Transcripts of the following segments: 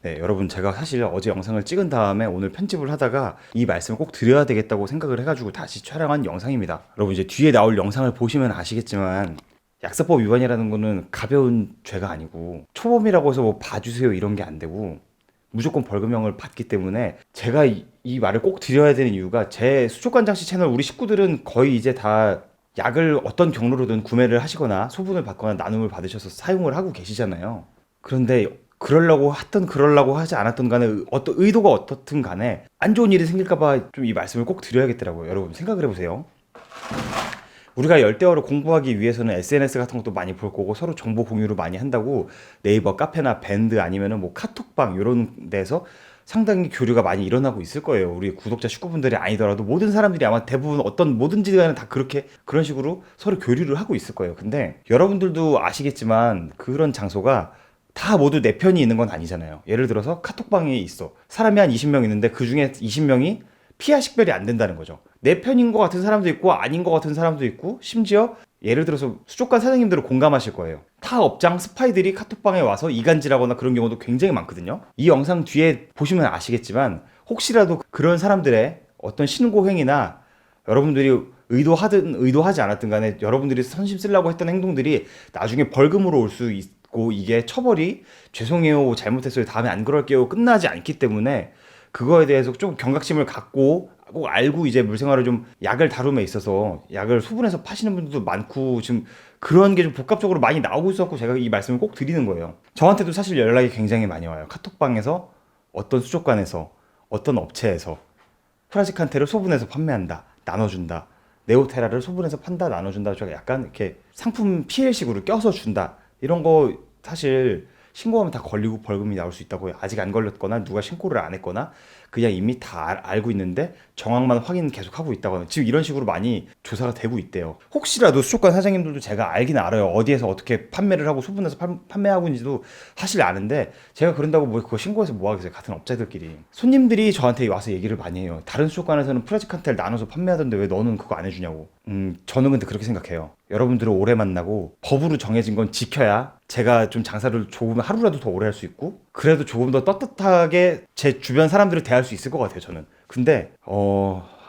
네, 여러분 제가 사실 어제 영상을 찍은 다음에 오늘 편집을 하다가 이 말씀을 꼭 드려야 되겠다고 생각을 해가지고 다시 촬영한 영상입니다. 여러분 이제 뒤에 나올 영상을 보시면 아시겠지만 약사법 위반이라는 거는 가벼운 죄가 아니고 초범이라고 해서 뭐 봐주세요 이런 게 안 되고 무조건 벌금형을 받기 때문에 제가 이 말을 꼭 드려야 되는 이유가 제 수족관장씨 채널 우리 식구들은 거의 이제 다 약을 어떤 경로로든 구매를 하시거나 소분을 받거나 나눔을 받으셔서 사용을 하고 계시잖아요. 그런데 그러려고 하든 그러려고 하지 않았든 간에 어떤 의도가 어떻든 간에 안 좋은 일이 생길까봐 좀 이 말씀을 꼭 드려야겠더라고요. 여러분 생각을 해보세요. 우리가 열대어를 공부하기 위해서는 SNS 같은 것도 많이 볼 거고 서로 정보 공유를 많이 한다고 네이버 카페나 밴드 아니면은 뭐 카톡방 이런 데서 상당히 교류가 많이 일어나고 있을 거예요. 우리 구독자 식구분들이 아니더라도 모든 사람들이 아마 대부분 어떤 뭐든지 간에 다 그렇게 그런 식으로 서로 교류를 하고 있을 거예요. 근데 여러분들도 아시겠지만 그런 장소가 다 모두 내 편이 있는 건 아니잖아요. 예를 들어서 카톡방에 있어. 사람이 한 20명 있는데 그 중에 20명이 피하 식별이 안 된다는 거죠. 내 편인 것 같은 사람도 있고 아닌 것 같은 사람도 있고 심지어 예를 들어서 수족관 사장님들은 공감하실 거예요. 타 업장 스파이들이 카톡방에 와서 이간질하거나 그런 경우도 굉장히 많거든요. 이 영상 뒤에 보시면 아시겠지만 혹시라도 그런 사람들의 어떤 신고 행위나 여러분들이 의도하든 의도하지 않았든 간에 여러분들이 선심 쓰려고 했던 행동들이 나중에 벌금으로 올 수 있고 이게 처벌이 죄송해요 잘못했어요 다음에 안 그럴게요 끝나지 않기 때문에 그거에 대해서 좀 경각심을 갖고 꼭 알고 이제 물생활을 좀 약을 다룸에 있어서 약을 소분해서 파시는 분들도 많고 지금 그런 게 좀 복합적으로 많이 나오고 있었고 제가 이 말씀을 꼭 드리는 거예요. 저한테도 사실 연락이 굉장히 많이 와요. 카톡방에서 어떤 수족관에서 어떤 업체에서 프라지칸테를 소분해서 판매한다, 나눠준다. 네오테라를 소분해서 판다, 나눠준다. 제가 약간 이렇게 상품 PL식으로 껴서 준다. 이런 거 사실 신고하면 다 걸리고 벌금이 나올 수 있다고 요 아직 안 걸렸거나 누가 신고를 안 했거나 그냥 이미 다 알고 있는데 정황만 확인 계속 하고 있다거나 지금 이런 식으로 많이 조사가 되고 있대요. 혹시라도 수족관 사장님들도 제가 알긴 알아요. 어디에서 어떻게 판매를 하고 소분해서 판매하고 있는지도 사실 아는데 제가 그런다고 뭐 그거 신고해서 뭐 하겠어요. 같은 업자들끼리. 손님들이 저한테 와서 얘기를 많이 해요. 다른 수족관에서는 프라지칸텔 나눠서 판매하던데 왜 너는 그거 안 해주냐고. 저는 근데 그렇게 생각해요. 여러분들을 오래 만나고 법으로 정해진 건 지켜야 제가 좀 장사를 조금 하루라도 더 오래 할 수 있고 그래도 조금 더 떳떳하게 제 주변 사람들을 대할 수 있을 것 같아요 저는. 근데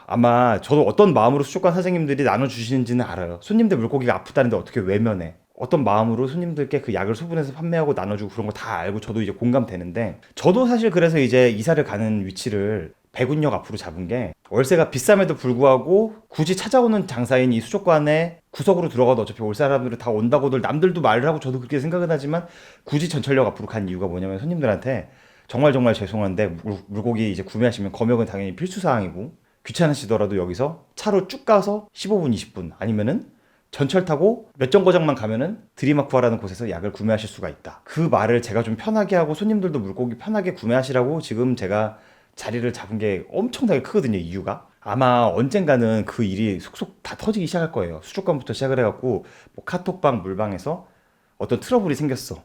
아마 저도 어떤 마음으로 수족관 사장님들이 나눠주시는지는 알아요. 손님들 물고기가 아프다는데 어떻게 외면해. 어떤 마음으로 손님들께 그 약을 소분해서 판매하고 나눠주고 그런 거 다 알고 저도 이제 공감되는데 저도 사실 그래서 이제 이사를 가는 위치를 배군역 앞으로 잡은 게 월세가 비쌈에도 불구하고 굳이 찾아오는 장사인 이 수족관에 구석으로 들어가도 어차피 올 사람들은 다 온다고들 남들도 말을 하고 저도 그렇게 생각은 하지만 굳이 전철역 앞으로 간 이유가 뭐냐면 손님들한테 정말 정말 죄송한데 물고기 이제 구매하시면 검역은 당연히 필수 사항이고 귀찮으시더라도 여기서 차로 쭉 가서 15분 20분 아니면은 전철 타고 몇 정거장만 가면은 드리마쿠아라는 곳에서 약을 구매하실 수가 있다. 그 말을 제가 좀 편하게 하고 손님들도 물고기 편하게 구매하시라고 지금 제가 자리를 잡은 게 엄청나게 크거든요, 이유가. 아마 언젠가는 그 일이 속속 다 터지기 시작할 거예요. 수족관부터 시작을 해갖고, 뭐 카톡방, 물방에서 어떤 트러블이 생겼어.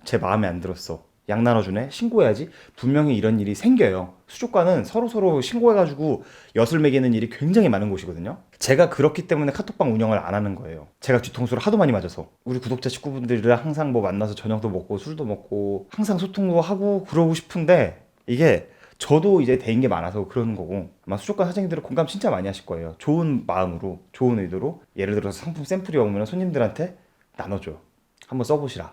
제 마음에 안 들었어. 약 나눠주네? 신고해야지. 분명히 이런 일이 생겨요. 수족관은 서로서로 신고해가지고 엿을 매기는 일이 굉장히 많은 곳이거든요. 제가 그렇기 때문에 카톡방 운영을 안 하는 거예요. 제가 뒤통수를 하도 많이 맞아서. 우리 구독자 식구분들이랑 항상 뭐 만나서 저녁도 먹고 술도 먹고 항상 소통도 하고 그러고 싶은데 이게 저도 이제 대인 게 많아서 그러는 거고 아마 수족관 사장님들은 공감 진짜 많이 하실 거예요. 좋은 마음으로 좋은 의도로 예를 들어서 상품 샘플이 오면 손님들한테 나눠줘. 한번 써보시라.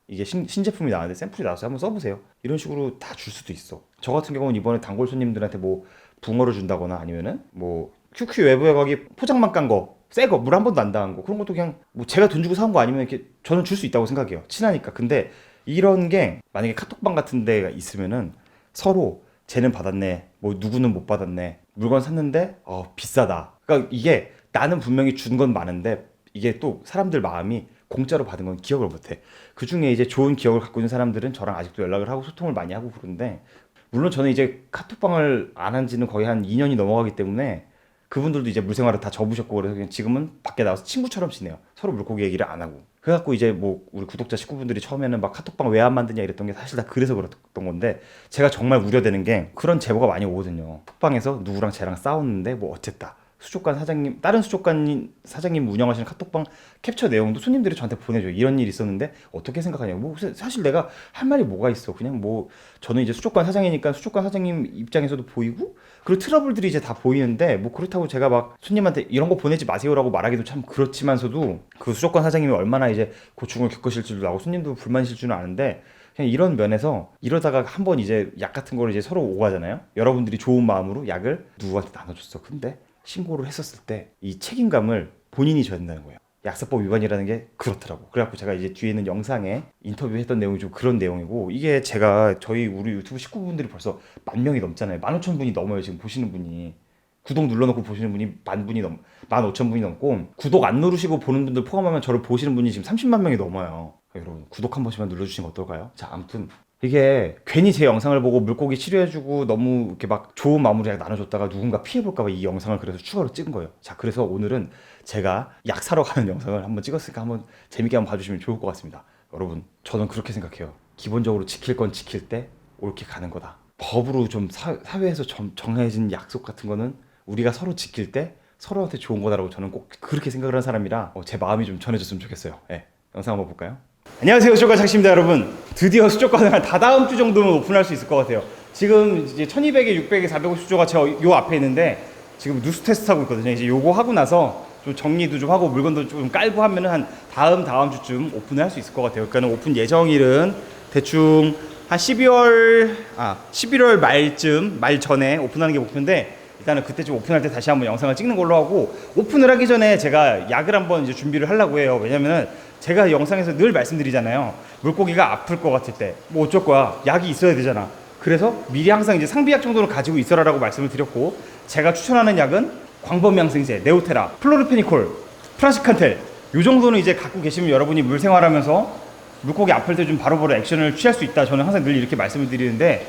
이게 신제품이 나왔는데 샘플이 나와서 한번 써보세요. 이런 식으로 다 줄 수도 있어. 저 같은 경우는 이번에 단골 손님들한테 뭐 붕어를 준다거나 아니면은 뭐 QQ 외부에 거기 포장만 깐 거, 새 거, 물 한 번도 안 닿은 거 그런 것도 그냥 뭐 제가 돈 주고 사온 거 아니면 이렇게 저는 줄 수 있다고 생각해요. 친하니까. 근데 이런 게 만약에 카톡방 같은 데가 있으면은 서로 쟤는 받았네, 뭐 누구는 못 받았네, 물건 샀는데 비싸다. 그러니까 이게 나는 분명히 준 건 많은데 이게 또 사람들 마음이 공짜로 받은 건 기억을 못해. 그 중에 이제 좋은 기억을 갖고 있는 사람들은 저랑 아직도 연락을 하고 소통을 많이 하고 그러는데 물론 저는 이제 카톡방을 안 한 지는 거의 한 2년이 넘어가기 때문에 그분들도 이제 물생활을 다 접으셨고 그래서 그냥 지금은 밖에 나와서 친구처럼 지내요. 서로 물고기 얘기를 안 하고. 그래갖고 이제 뭐 우리 구독자 식구분들이 처음에는 막 카톡방 왜 안 만드냐 이랬던 게 사실 다 그래서 그랬던 건데 제가 정말 우려되는 게 그런 제보가 많이 오거든요. 톡방에서 누구랑 쟤랑 싸웠는데 뭐 어쨌다. 수족관 사장님, 다른 수족관 사장님 운영하시는 카톡방 캡처 내용도 손님들이 저한테 보내줘요. 이런 일이 있었는데 어떻게 생각하냐고. 뭐 사실 내가 할 말이 뭐가 있어. 그냥 뭐 저는 이제 수족관 사장이니까 수족관 사장님 입장에서도 보이고 그리고 트러블들이 이제 다 보이는데 뭐 그렇다고 제가 막 손님한테 이런 거 보내지 마세요라고 말하기도 참 그렇지만서도 그 수족관 사장님이 얼마나 이제 고충을 겪으실 줄도 알고 손님도 불만이실 줄은 아는데 그냥 이런 면에서 이러다가 한번 이제 약 같은 거를 이제 서로 오가잖아요. 여러분들이 좋은 마음으로 약을 누구한테 나눠줬어. 근데 신고를 했었을 때 이 책임감을 본인이 져야 된다는 거예요. 약사법 위반이라는 게 그렇더라고. 그래갖고 제가 이제 뒤에 있는 영상에 인터뷰했던 내용이 좀 그런 내용이고 이게 제가 저희 우리 유튜브 식구분들이 벌써 10,000명이 넘잖아요. 15,000분이 넘어요. 지금 보시는 분이. 구독 눌러놓고 보시는 분이 15,000분이 넘고 구독 안 누르시고 보는 분들 포함하면 저를 보시는 분이 지금 30만 명이 넘어요. 여러분 구독 한 번씩만 눌러주시면 어떨까요? 자, 아무튼 이게 괜히 제 영상을 보고 물고기 치료해주고 너무 이렇게 막 좋은 마무리 약 나눠줬다가 누군가 피해볼까봐 이 영상을 그래서 추가로 찍은 거예요. 자, 그래서 오늘은 제가 약 사러 가는 영상을 한번 찍었으니까 한번 재밌게 한번 봐주시면 좋을 것 같습니다. 여러분, 저는 그렇게 생각해요. 기본적으로 지킬 건 지킬 때 옳게 가는 거다. 법으로 좀 사회에서 정해진 약속 같은 거는 우리가 서로 지킬 때 서로한테 좋은 거다라고 저는 꼭 그렇게 생각을 하는 사람이라 제 마음이 좀 전해졌으면 좋겠어요. 네, 영상 한번 볼까요? 안녕하세요, 수족관 작심입니다. 여러분, 드디어 수족관을 한 다다음 주 정도면 오픈할 수 있을 것 같아요. 지금 이제 1200에 600에 450 수조가 요 앞에 있는데 지금 누수 테스트 하고 있거든요. 이제 요거 하고 나서 좀 정리도 좀 하고 물건도 좀 깔고 하면은 한 다음 주쯤 오픈을 할 수 있을 것 같아요. 그러니까 오픈 예정일은 대충 한 11월 말쯤, 말 전에 오픈하는 게 목표인데 일단은 그때쯤 오픈할 때 다시 한번 영상을 찍는 걸로 하고 오픈을 하기 전에 제가 약을 한번 이제 준비를 하려고 해요. 왜냐면은 제가 영상에서 늘 말씀드리잖아요. 물고기가 아플 것 같을 때 뭐 어쩔 거야. 약이 있어야 되잖아. 그래서 미리 항상 이제 상비약 정도는 가지고 있어라라고 말씀을 드렸고 제가 추천하는 약은 광범위항생제, 네오테라, 플로르페니콜, 프라시칸텔 요 정도는 이제 갖고 계시면 여러분이 물 생활하면서 물고기 아플 때 좀 바로바로 액션을 취할 수 있다. 저는 항상 늘 이렇게 말씀을 드리는데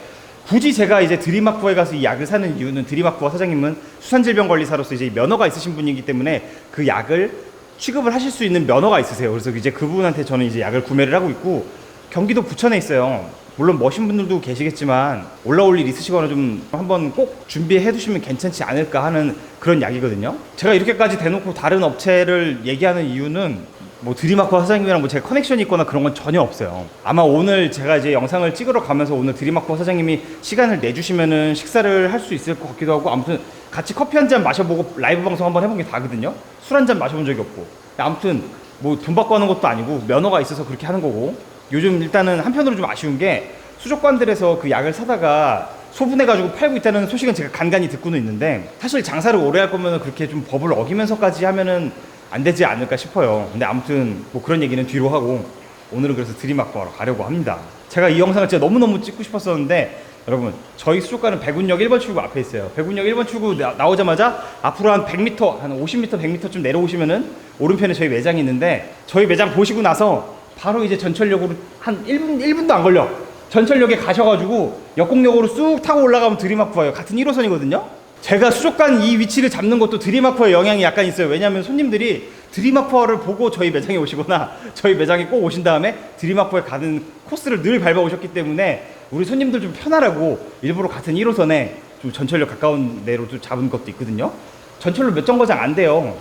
굳이 제가 이제 드림아쿠아에 가서 이 약을 사는 이유는 드림아쿠아 사장님은 수산질병관리사로서 이제 면허가 있으신 분이기 때문에 그 약을 취급을 하실 수 있는 면허가 있으세요. 그래서 이제 그분한테 저는 이제 약을 구매를 하고 있고 경기도 부천에 있어요. 물론 머신 분들도 계시겠지만 올라올 일 있으시거나 좀 한번 꼭 준비해 두시면 괜찮지 않을까 하는 그런 약이거든요. 제가 이렇게까지 대놓고 다른 업체를 얘기하는 이유는 뭐 드림아쿠아 사장님이랑 뭐 제가 커넥션이 있거나 그런 건 전혀 없어요. 아마 오늘 제가 이제 영상을 찍으러 가면서 오늘 드림아쿠아 사장님이 시간을 내주시면은 식사를 할 수 있을 것 같기도 하고 아무튼 같이 커피 한 잔 마셔보고 라이브 방송 한번 해본 게 다거든요. 술 한 잔 마셔본 적이 없고 아무튼 뭐 돈 받고 하는 것도 아니고 면허가 있어서 그렇게 하는 거고 요즘 일단은 한편으로 좀 아쉬운 게 수족관들에서 그 약을 사다가 소분해가지고 팔고 있다는 소식은 제가 간간히 듣고는 있는데 사실 장사를 오래 할 거면 그렇게 좀 법을 어기면서까지 하면은 안 되지 않을까 싶어요. 근데 아무튼 뭐 그런 얘기는 뒤로 하고 오늘은 그래서 드림아쿠아로 가려고 합니다. 제가 이 영상을 진짜 너무너무 찍고 싶었었는데 여러분 저희 수족관은 백운역 1번 출구 앞에 있어요. 백운역 1번 출구 나오자마자 앞으로 한 100m, 한 50m, 100m쯤 내려오시면은 오른편에 저희 매장이 있는데 저희 매장 보시고 나서 바로 이제 전철역으로 한 1분도 안 걸려. 전철역에 가셔가지고 역곡역으로 쑥 타고 올라가면 드림아쿠아예요. 같은 1호선이거든요. 제가 수족관 이 위치를 잡는 것도 드림아쿠아의 영향이 약간 있어요. 왜냐하면 손님들이 드림아쿠아를 보고 저희 매장에 오시거나 저희 매장에 꼭 오신 다음에 드림아쿠아에 가는 코스를 늘 밟아오셨기 때문에 우리 손님들 좀 편하라고 일부러 같은 1호선에 좀 전철역 가까운 데로 좀 잡은 것도 있거든요. 전철로 몇 정거장 안 돼요.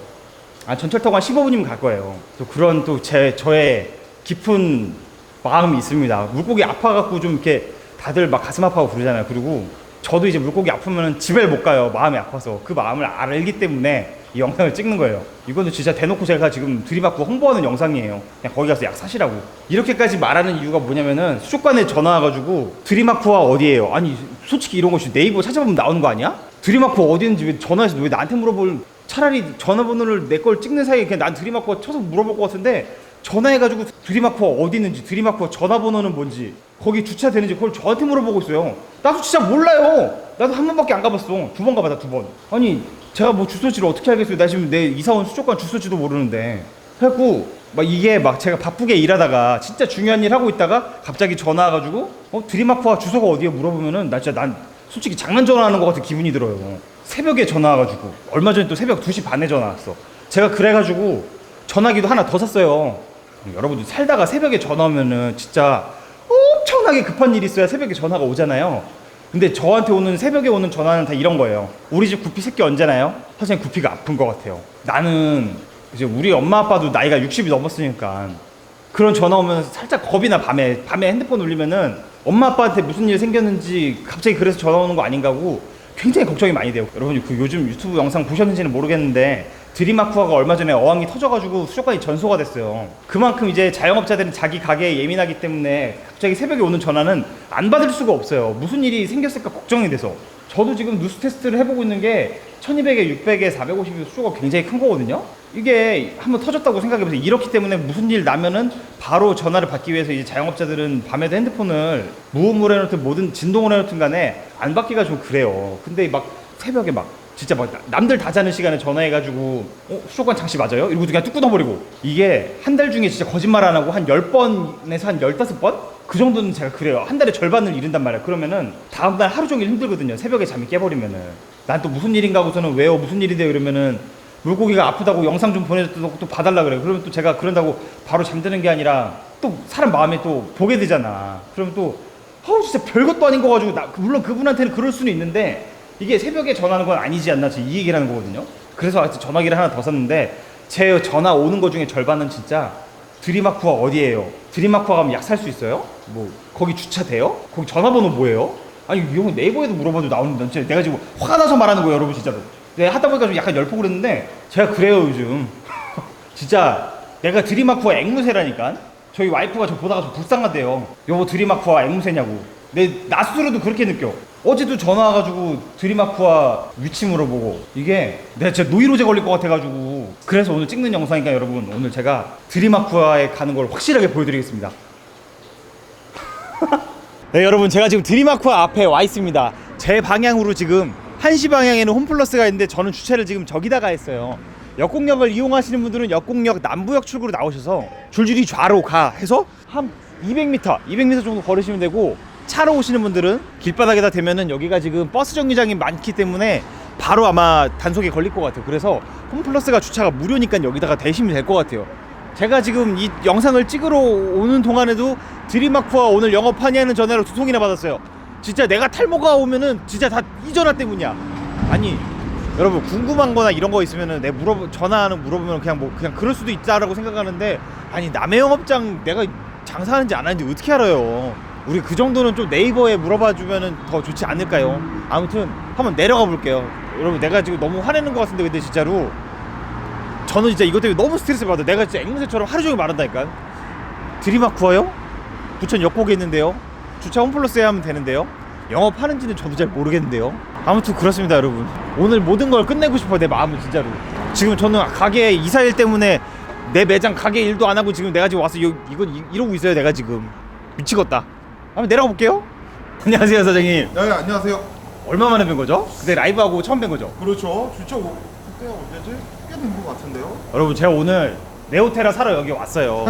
전철 타고 한 15분이면 갈 거예요. 또 그런 또 저의 깊은 마음이 있습니다. 물고기 아파갖고 좀 이렇게 다들 막 가슴 아파하고 그러잖아요. 그리고 저도 이제 물고기 아프면 집에 못 가요. 마음이 아파서. 그 마음을 알기 때문에 이 영상을 찍는 거예요. 이거는 진짜 대놓고 제가 지금 드림아쿠아 홍보하는 영상이에요. 그냥 거기 가서 약 사시라고. 이렇게까지 말하는 이유가 뭐냐면은 수족관에 전화 와가지고 드림아쿠아 어디에요? 아니 솔직히 이런 거 네이버 찾아보면 나오는 거 아니야? 드림아쿠아 어디 있는지 왜 전화해서 왜 나한테 물어볼 차라리 전화번호를 내 걸 찍는 사이에 그냥 난 드림아쿠아 쳐서 물어볼 것 같은데 전화해가지고 드림아쿠아 어디 있는지 드림아쿠아 전화번호는 뭔지 거기 주차되는지 그걸 저한테 물어보고 있어요. 나도 진짜 몰라요. 나도 한 번밖에 안 가봤어. 2번 가봤다 2번. 아니 제가 뭐 주소지를 어떻게 알겠어요. 나 지금 내 이사온 수족관 주소지도 모르는데. 그래갖고 막 이게 막 제가 바쁘게 일하다가 진짜 중요한 일 하고 있다가 갑자기 전화 와가지고 드림아쿠아 주소가 어디에 물어보면은 난 솔직히 장난 전화하는 것 같은 기분이 들어요. 새벽에 전화 와가지고 얼마 전에 또 새벽 2시 반에 전화 왔어. 제가 그래가지고 전화기도 하나 더 샀어요. 여러분들 살다가 새벽에 전화 오면은 진짜 엄청나게 급한 일이 있어야 새벽에 전화가 오잖아요. 근데 저한테 오는 새벽에 오는 전화는 다 이런 거예요. 우리 집 구피 새끼 언제 나요? 사실 구피가 아픈 것 같아요. 나는 이제 우리 엄마 아빠도 나이가 60이 넘었으니까 그런 전화 오면 살짝 겁이 나. 밤에 핸드폰 울리면은 엄마 아빠한테 무슨 일 생겼는지 갑자기 그래서 전화 오는 거 아닌가 하고 굉장히 걱정이 많이 돼요. 여러분 그 요즘 유튜브 영상 보셨는지는 모르겠는데 드림아쿠아가 얼마 전에 어항이 터져가지고 수족관이 전소가 됐어요. 그만큼 이제 자영업자들은 자기 가게에 예민하기 때문에 갑자기 새벽에 오는 전화는 안 받을 수가 없어요. 무슨 일이 생겼을까 걱정이 돼서. 저도 지금 누수 테스트를 해보고 있는 게 1200에 600에 450에 수조가 굉장히 큰 거거든요. 이게 한번 터졌다고 생각해보세요. 이렇기 때문에 무슨 일 나면은 바로 전화를 받기 위해서 이제 자영업자들은 밤에도 핸드폰을 무음으로 해놓든 뭐든 진동으로 해놓든 간에 안 받기가 좀 그래요. 근데 막 새벽에 막 진짜 막 남들 다 자는 시간에 전화해가지고 수족관 장치 맞아요? 이러고 그냥 뚝 끊어버리고. 이게 한 달 중에 진짜 거짓말 안 하고 한 10번에서 한 15번? 그 정도는 제가 그래요. 한 달에 절반을 잃는단 말이야. 그러면은 다음날 하루 종일 힘들거든요. 새벽에 잠이 깨버리면은. 난 또 무슨 일인가 하고서는 왜요? 무슨 일인데요? 이러면은 물고기가 아프다고 영상 좀 보내줬다고 또 봐달라 그래요. 그러면 또 제가 그런다고 바로 잠드는 게 아니라 또 사람 마음에 또 보게 되잖아. 그러면 또 진짜 별것도 아닌 거 가지고 물론 그분한테는 그럴 수는 있는데 이게 새벽에 전화하는 건 아니지 않나 지금 이 얘기를 하는 거거든요. 그래서 하여튼 전화기를 하나 더 샀는데 제 전화 오는 거 중에 절반은 진짜 드림아쿠아 어디에요? 드림아쿠아 가면 약 살 수 있어요? 뭐 거기 주차 돼요? 거기 전화번호 뭐예요? 아니 이거 네이버에도 물어봐도 나오는데 내가 지금 화가 나서 말하는 거예요 여러분 진짜로. 내가 하다 보니까 좀 약간 열폭을 했는데 제가 그래요 요즘. 진짜 내가 드림아쿠아 앵무새라니까. 저희 와이프가 저 보다가 좀 불쌍하대요. 여보 드림아쿠아 앵무새냐고. 나 스스로도 그렇게 느껴. 어제도 전화 와가지고 드림아쿠아 위치 물어보고 이게 내가 진짜 노이로제 걸릴 것 같아가지고 그래서 오늘 찍는 영상이니까 여러분 오늘 제가 드림아쿠아에 가는 걸 확실하게 보여드리겠습니다. 네 여러분 제가 지금 드림아쿠아 앞에 와 있습니다. 제 방향으로 지금 1시 방향에는 홈플러스가 있는데 저는 주차를 지금 저기다가 했어요. 역곡역을 이용하시는 분들은 역곡역 남부역 출구로 나오셔서 줄줄이 좌로 가 해서 한 200m 정도 걸으시면 되고 차로 오시는 분들은 길바닥에다 대면은 여기가 지금 버스 정류장이 많기 때문에 바로 아마 단속에 걸릴 것 같아요. 그래서 홈플러스가 주차가 무료니까 여기다가 대시면 될 것 같아요. 제가 지금 이 영상을 찍으러 오는 동안에도 드림아쿠아 오늘 영업하냐는 전화를 2통이나 받았어요. 진짜 내가 탈모가 오면은 진짜 다 이 전화 때문이야. 아니 여러분 궁금한 거나 이런 거 있으면은 내 물어보면 그냥 그럴 수도 있다라고 생각하는데 아니 남의 영업장 내가 장사하는지 안 하는지 어떻게 알아요. 우리 그 정도는 좀 네이버에 물어봐 주면은 더 좋지 않을까요? 아무튼 한번 내려가 볼게요. 여러분 내가 지금 너무 화내는 것 같은데 근데 진짜로 저는 진짜 이것 때문에 너무 스트레스 받아. 내가 진짜 앵무새처럼 하루 종일 말한다니까. 드림아쿠아요? 부천 역곡에 있는데요. 주차 홈플러스에 하면 되는데요. 영업하는지는 저도 잘 모르겠는데요. 아무튼 그렇습니다 여러분. 오늘 모든 걸 끝내고 싶어 내 마음은 진짜로. 지금 저는 가게 이사일 때문에 내 매장 가게 일도 안 하고 지금 내가 지금 와서 이러고 있어요. 내가 지금 미치겠다. 한번 내려가 볼게요. 안녕하세요 사장님. 네, 안녕하세요. 얼마 만에 뵌 거죠? 그때 라이브하고 처음 뵌 거죠? 그렇죠. 주차 그때 언제지? 꽤 된 것 같은데요. 여러분 제가 오늘 네오테라 사러 여기 왔어요.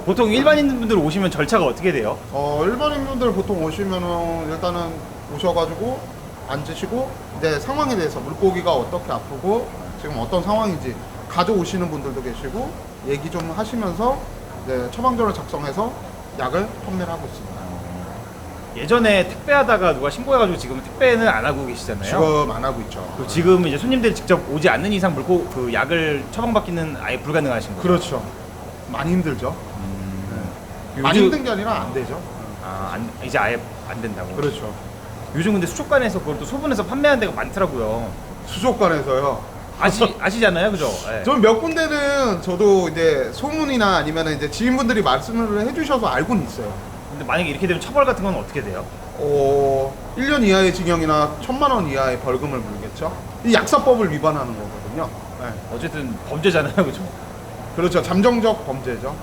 보통 일반인분들 오시면 절차가 어떻게 돼요? 일반인분들 보통 오시면은 일단은 오셔가지고 앉으시고 이제 상황에 대해서 물고기가 어떻게 아프고 지금 어떤 상황인지 가져오시는 분들도 계시고 얘기 좀 하시면서 이제 처방전을 작성해서 약을 판매를 하고 있습니다. 예전에 택배하다가 누가 신고해가지고 지금 택배는 안 하고 계시잖아요. 지금 안 하고 있죠. 지금 이제 손님들이 직접 오지 않는 이상 그 약을 처방받기는 아예 불가능하신 거죠? 그렇죠. 많이 힘들죠. 네. 많이 힘든 게 아니라 안 되죠. 이제 아예 안 된다고. 그렇죠. 요즘 근데 수족관에서 그걸 또 소분해서 판매하는 데가 많더라고요. 수족관에서요. 아시잖아요, 그죠? 네. 전 몇 군데는 저도 이제 소문이나 아니면 이제 지인분들이 말씀을 해주셔서 알고는 있어요. 근데 만약에 이렇게 되면 처벌 같은 건 어떻게 돼요? 1년 이하의 징역이나 1,000만 원 이하의 벌금을 물겠죠. 이 약사법을 위반하는 거거든요. 네. 어쨌든 범죄잖아요, 그죠? 그렇죠. 잠정적 범죄죠.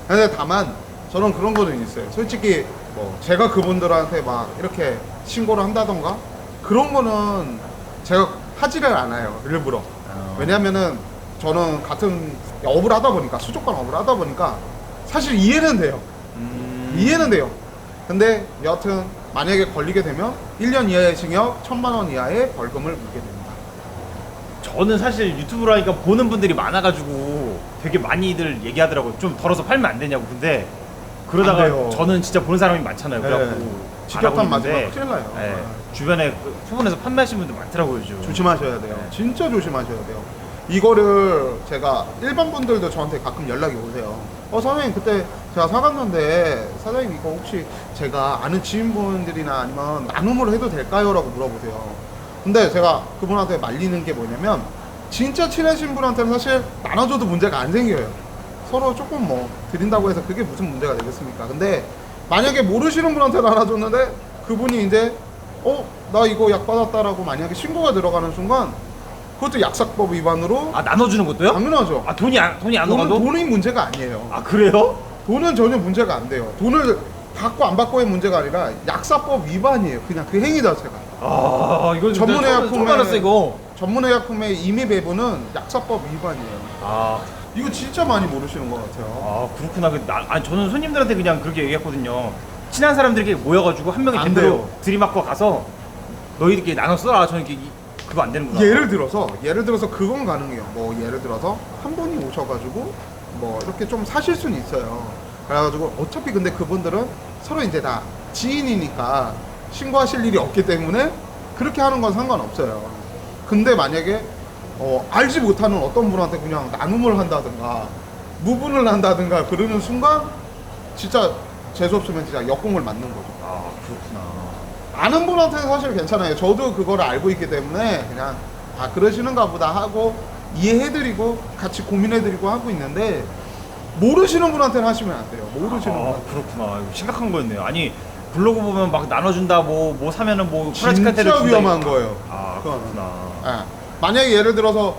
근데 다만 저는 그런 거는 있어요. 솔직히 뭐 제가 그분들한테 막 이렇게 신고를 한다던가 그런 거는 제가 하지를 않아요. 일부러. 왜냐면은 저는 같은 업을 하다 보니까 수족관 업을 하다 보니까 사실 이해는 돼요. 이해는 돼요. 근데 여하튼 만약에 걸리게 되면 1년 이하의 징역 1,000만 원 이하의 벌금을 물게 됩니다. 저는 사실 유튜브로 하니까 보는 분들이 많아가지고 되게 많이들 얘기하더라고요. 좀 덜어서 팔면 안 되냐고. 근데 안 그러다가 돼요. 저는 진짜 보는 사람이 많잖아요. 네. 그래갖고 직격탄 맞으면 알아보는데, 큰일 나요. 네. 주변에 그 소문에서 판매하시는 분들 많더라고요. 요즘. 조심하셔야 돼요. 네. 진짜 조심하셔야 돼요. 이거를 제가 일반 분들도 저한테 가끔 연락이 오세요. 사장님 그때 제가 사갔는데 사장님 이거 혹시 제가 아는 지인분들이나 아니면 나눔을 해도 될까요? 라고 물어보세요. 근데 제가 그분한테 말리는 게 뭐냐면 진짜 친하신 분한테는 사실 나눠줘도 문제가 안 생겨요. 서로 조금 뭐 드린다고 해서 그게 무슨 문제가 되겠습니까? 근데 만약에 모르시는 분한테 나눠줬는데 그분이 이제 나 이거 약 받았다라고 만약에 신고가 들어가는 순간 그것도 약사법 위반으로 아 나눠주는 것도요? 당연하죠. 아 돈이 안 돈은 오가도? 돈이 문제가 아니에요. 아 그래요? 돈은 전혀 문제가 안 돼요. 돈을 받고 안 받고의 문제가 아니라 약사법 위반이에요. 그냥 그 행위 자체가. 아 이거 전문의약품에 알았어 이거. 전문의약품의 임의 배분은 약사법 위반이에요. 아, 이거 진짜 많이 모르시는 것 같아요. 아 그렇구나. 아니 저는 손님들한테 그냥 그렇게 얘기했거든요. 친한 사람들끼리 모여가지고 한 명이 안 밴드로 돼요. 들이받고 가서 너희들끼리 나눠 써라. 저는 그거 안 되는구나. 예를 들어서 그건 가능해요. 뭐 예를 들어서 한 분이 오셔가지고 뭐 이렇게 좀 사실 수는 있어요. 그래가지고 어차피 근데 그분들은 서로 이제 다 지인이니까 신고하실 일이 없기 때문에 그렇게 하는 건 상관없어요. 근데 만약에 알지 못하는 어떤 분한테 그냥 나눔을 한다든가 무분을 한다든가 그러는 순간 진짜 재수없으면 진짜 역공을 맞는 거죠. 아 그렇구나. 아는 분한테는 사실 괜찮아요. 저도 그거를 알고 있기 때문에 그냥 그러시는가 보다 하고 이해해드리고 같이 고민해드리고 하고 있는데 모르시는 분한테는 하시면 안 돼요. 모르시는 아 분한테. 그렇구나. 이거 심각한 거였네요. 아니 블로그 보면 막 나눠준다 뭐 사면은 뭐 진짜 위험한 거예요. 아 그거는. 그렇구나. 예. 만약에 예를 들어서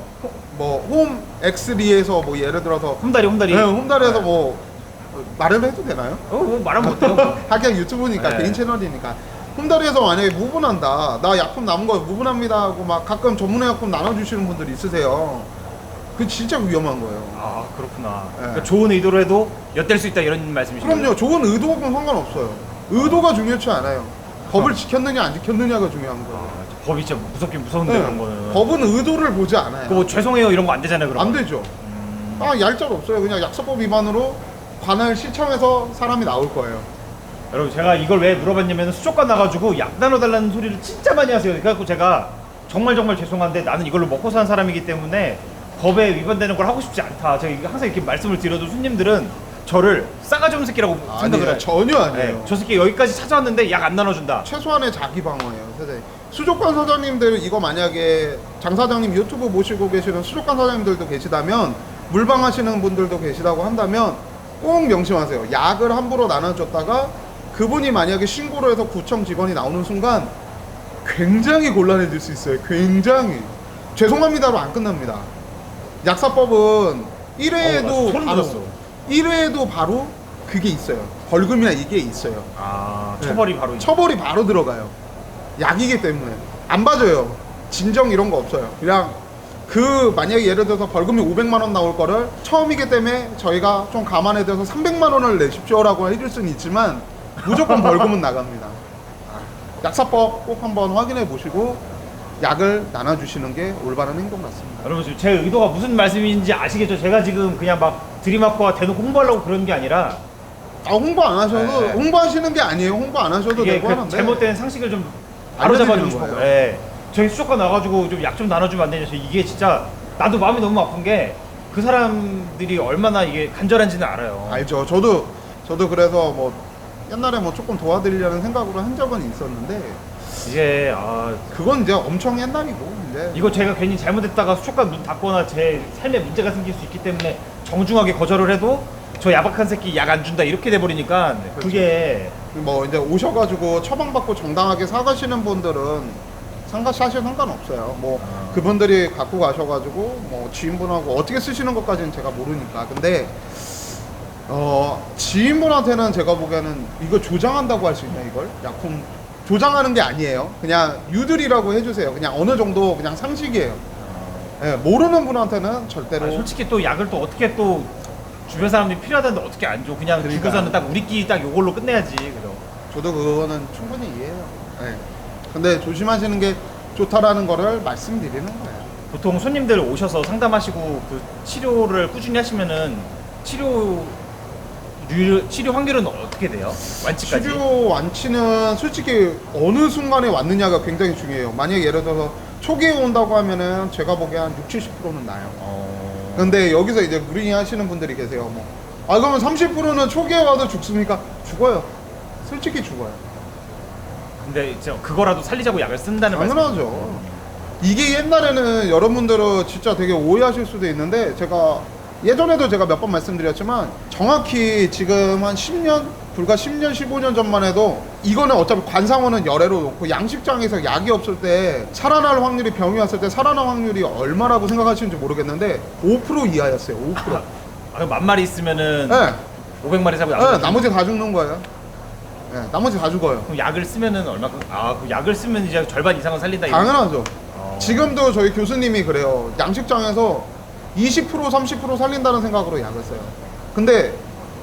홈 X3에서 뭐 예를 들어서 홈다리. 네, 홈달에서 뭐 말을 해도 되나요? 뭐 말하면 어때요? 하긴 유튜브니까 네. 개인 채널이니까 홈다리에서 만약에 무분한다 나 약품 남은 거 무분합니다 하고 막 가끔 전문의 약품 나눠주시는 분들이 있으세요. 그 진짜 위험한 거예요. 아 그렇구나. 네. 그러니까 좋은 의도로 해도 엿댈 수 있다 이런 말씀이신가요? 그럼요. 좋은 의도는 상관없어요. 의도가 중요치 않아요. 법을 지켰느냐 안 지켰느냐가 중요한 거예요. 아, 법이 진짜 무섭긴 무서운데 네. 그런 거는. 법은 의도를 보지 않아요. 그뭐 죄송해요 이런 거 안 되잖아요 그럼. 안 되죠. 얄짤 없어요. 그냥 약사법 위반으로 관할 시청에서 사람이 나올 거예요. 여러분 제가 이걸 왜 물어봤냐면 수족관 나가지고 약 나눠달라는 소리를 진짜 많이 하세요. 그래갖고 제가 정말 죄송한데 나는 이걸로 먹고 사는 사람이기 때문에 법에 위반되는 걸 하고 싶지 않다. 제가 이거 항상 이렇게 말씀을 드려도 손님들은 저를 싸가지 없는 새끼라고 생각을 아니에요. 해요. 전혀 아니에요. 네, 저 새끼 여기까지 찾아왔는데 약 안 나눠준다. 최소한의 자기 방어예요. 사장님. 수족관 사장님들 이거 만약에 장 사장님 유튜브 모시고 계시는 수족관 사장님들도 계시다면 물방하시는 분들도 계시다고 한다면 꼭 명심하세요. 약을 함부로 나눠줬다가 그분이 만약에 신고를 해서 구청 직원이 나오는 순간 굉장히 곤란해질 수 있어요. 굉장히 죄송합니다로 안 끝납니다. 약사법은 1회에도 소름 바로 돋았어. 1회에도 바로 그게 있어요. 벌금이나 이게 있어요. 아 네. 처벌이 바로 처벌이 바로 들어가요. 약이기 때문에 안 봐줘요. 진정 이런 거 없어요. 그냥 그 만약에 예를 들어서 벌금이 500만 원 나올 거를 처음이기 때문에 저희가 좀 감안해 둬서 300만 원을 내십시오라고 해줄 수는 있지만 무조건 벌금은 나갑니다. 약사법 꼭 한번 확인해 보시고 약을 나눠주시는 게 올바른 행동 같습니다. 여러분 지금 제 의도가 무슨 말씀인지 아시겠죠? 제가 지금 그냥 막 들이맞고 대놓고 홍보하려고 그런 게 아니라 홍보 안 하셔도 네. 홍보하시는 게 아니에요. 홍보 안 하셔도 이게 되고 그 하는데 잘못된 상식을 좀 바로잡아주고 알려드리는 싶어요. 거예요. 예. 저희 수족관 나가지고 좀 약 좀 나눠주면 안 되냐? 이게 진짜 나도 마음이 너무 아픈 게 그 사람들이 얼마나 이게 간절한지는 알아요. 알죠. 저도 그래서 뭐 옛날에 뭐 조금 도와드리려는 생각으로 한 적은 있었는데 이게 그건 이제 엄청 옛날이고 이제 이거 제가 괜히 잘못했다가 수족관 문 닫거나 제 삶에 문제가 생길 수 있기 때문에 정중하게 거절을 해도 저 야박한 새끼 약 안 준다 이렇게 돼버리니까 그게 뭐 이제 오셔가지고 처방받고 정당하게 사가시는 분들은 사실 상관없어요. 뭐 그분들이 갖고 가셔가지고 뭐 지인분하고 어떻게 쓰시는 것까지는 제가 모르니까. 근데 지인분한테는 제가 보기에는 이거 조장한다고 할 수 있나 이걸? 약품 조장하는 게 아니에요. 그냥 유들이라고 해주세요. 그냥 어느 정도 그냥 상식이에요. 예, 모르는 분한테는 절대로. 솔직히 또 약을 또 어떻게 또 주변 사람들이 필요하다는데 어떻게 안 줘? 그냥 그러니까. 주고서는 딱 우리끼리 딱 요걸로 끝내야지. 그래서 저도 그거는 충분히 이해해요. 예. 근데 조심하시는 게 좋다라는 거를 말씀드리는 거예요. 보통 손님들 오셔서 상담하시고 그 치료를 꾸준히 하시면은 치료를 치료 확률은 어떻게 돼요? 완치까지? 치료 완치는 솔직히 어느 순간에 왔느냐가 굉장히 중요해요. 만약에 예를 들어서 초기에 온다고 하면은 제가 보기에 한 60~70%는 나요. 근데 여기서 이제 무리하시는 분들이 계세요. 뭐, 아 그러면 30%는 초기에 와도 죽습니까? 죽어요. 솔직히 죽어요. 근데 이제 그거라도 살리자고 약을 쓴다는 말씀. 당연하죠. 이게 옛날에는 여러분들은 진짜 되게 오해하실 수도 있는데 제가 예전에도 제가 몇 번 말씀드렸지만 정확히 지금 한 10년 불과 10년 15년 전만 해도 이거는 어차피 관상어는 열애로 놓고 양식장에서 약이 없을 때 살아날 확률이 병이 왔을 때 살아날 확률이 얼마라고 생각하시는지 모르겠는데 5% 이하였어요. 5%. 아, 그럼 만 마리 있으면은 네. 500마리 잡고 네, 약을 나머지 다 죽는 거예요. 네, 나머지 다 죽어요. 그럼 약을 쓰면은 얼마큼? 그 약을 쓰면 이제 절반 이상은 살린다. 이런 당연하죠. 어. 지금도 저희 교수님이 그래요. 양식장에서 20% 30% 살린다는 생각으로 약을 써요. 근데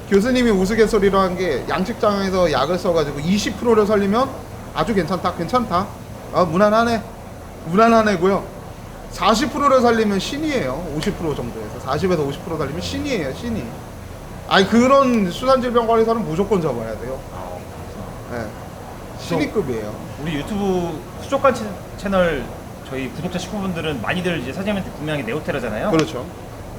교수님이 우스갯소리로 한 게 양식장에서 약을 써가지고 20%를 살리면 아주 괜찮다 아 무난하네 무난하네고요. 40%를 살리면 신이에요. 50% 정도에서 40에서 50% 살리면 신이에요. 신이. 아니 그런 수산질병관리사는 무조건 잡아야 돼요. 네. 신이급이에요. 우리 유튜브 수족관 채널 저희 구독자 식구분들은 많이들 이제 사장님한테 구매한 게 네오테라잖아요. 그렇죠.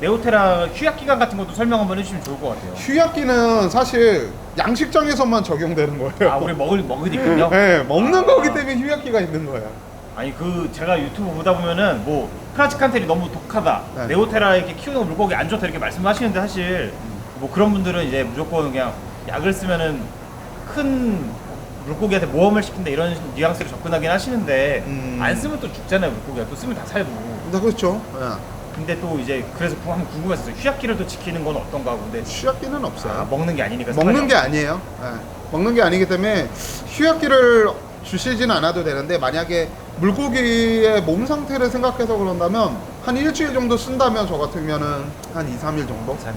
네오테라 휴약 기간 같은 것도 설명 한번 해주시면 좋을 것 같아요. 휴약기는 사실 양식장에서만 적용되는 거예요. 아, 우리 먹으니까요. 네, 먹는 거기 때문에 휴약기가 있는 거예요. 아니 제가 유튜브 보다 보면은 뭐 프라치칸텔이 너무 독하다, 네. 네오테라 이렇게 키우는 물고기 안 좋다 이렇게 말씀하시는데 사실 뭐 그런 분들은 이제 무조건 그냥 약을 쓰면은 큰 물고기한테 모험을 시킨다 이런 뉘앙스로 접근하긴 하시는데 안 쓰면 또 죽잖아요. 물고기가 또 쓰면 다 살고. 네, 그렇죠. 네. 근데 또 이제 그래서 한번 궁금했어요. 휴약기를 또 지키는 건 어떤가 하고. 근데 휴약기는 없어요. 먹는 게 아니니까. 먹는 게 아니에요. 네. 먹는 게 아니기 때문에 휴약기를 주시진 않아도 되는데 만약에 물고기의 몸 상태를 생각해서 그런다면 한 일주일 정도 쓴다면 저 같으면은 한 2~3일 정도? 네.